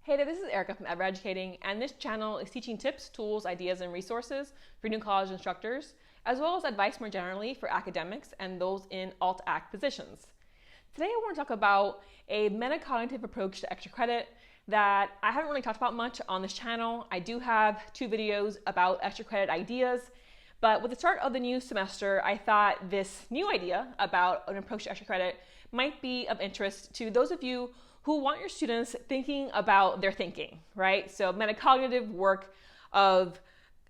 Hey there, this is Erica from Ever Educating, and this channel is teaching tips, tools, ideas, and resources for new college instructors, as well as advice more generally for academics and those in alt-act positions. Today I want to talk about a metacognitive approach to extra credit that I haven't really talked about much on this channel. I do have 2 videos about extra credit ideas, but with the start of the new semester, I thought this new idea about an approach to extra credit might be of interest to those of you who want your students thinking about their thinking, right? So metacognitive work of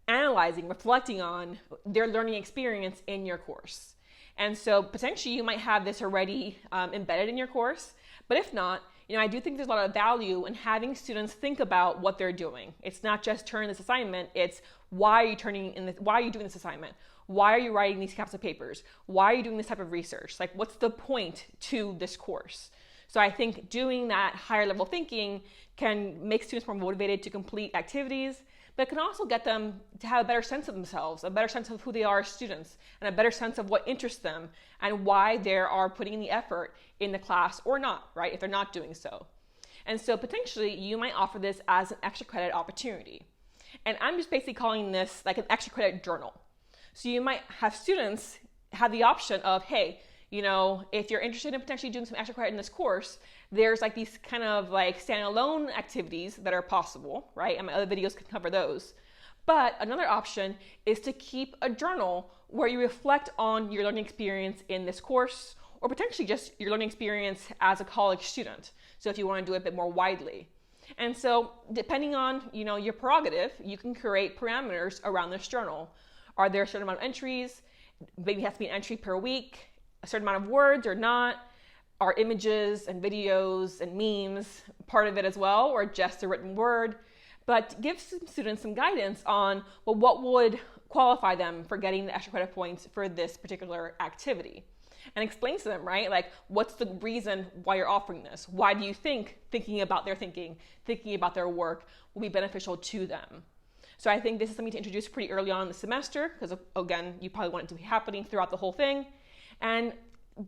analyzing, reflecting on their learning experience in your course. And so potentially you might have this already embedded in your course, but if not, I do think there's a lot of value in having students think about what they're doing. It's not just turn this assignment, it's why are you doing this assignment? Why are you writing these types of papers? Why are you doing this type of research? Like, what's the point to this course? So I think doing that higher level thinking can make students more motivated to complete activities, but it can also get them to have a better sense of themselves, a better sense of who they are as students, and a better sense of what interests them and why they are putting in the effort in the class or not, right, if they're not doing so. And so potentially you might offer this as an extra credit opportunity. And I'm just basically calling this like an extra credit journal. So you might have students have the option of, hey, if you're interested in potentially doing some extra credit in this course, there's like these kind of like standalone activities that are possible, right? And my other videos can cover those. But another option is to keep a journal where you reflect on your learning experience in this course, or potentially just your learning experience as a college student. So if you want to do it a bit more widely. And so depending on, your prerogative, you can create parameters around this journal. Are there a certain amount of entries? Maybe it has to be an entry per week. A certain amount of words or not? Are images and videos and memes part of it as well, or just a written word? But give some students some guidance on, well, what would qualify them for getting the extra credit points for this particular activity? And explain to them, right? Like, what's the reason why you're offering this? Why do you think thinking about their thinking, thinking about their work will be beneficial to them? So I think this is something to introduce pretty early on in the semester, because again, you probably want it to be happening throughout the whole thing. And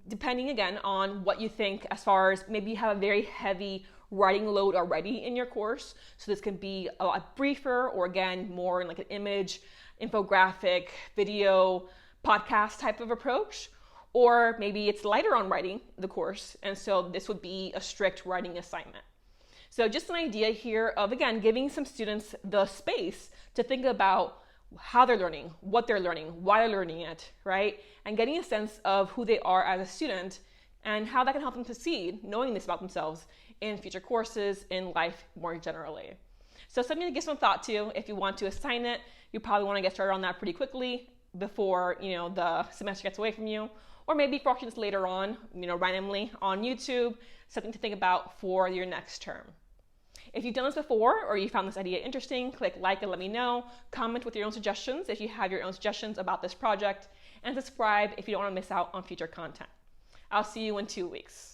depending again on what you think, as far as maybe you have a very heavy writing load already in your course, so this can be a lot briefer, or again, more in like an image, infographic, video, podcast type of approach, or maybe it's lighter on writing the course, and so this would be a strict writing assignment. So just an idea here of, again, giving some students the space to think about how they're learning, what they're learning, why they're learning it, right? And getting a sense of who they are as a student and how that can help them succeed, knowing this about themselves in future courses, in life more generally. So something to give some thought to. If you want to assign it, you probably want to get started on that pretty quickly before, the semester gets away from you. Or maybe for options later on, randomly on YouTube, something to think about for your next term. If you've done this before, or you found this idea interesting, click like and let me know. Comment with your own suggestions if you have your own suggestions about this project, and subscribe if you don't want to miss out on future content. I'll see you in 2 weeks.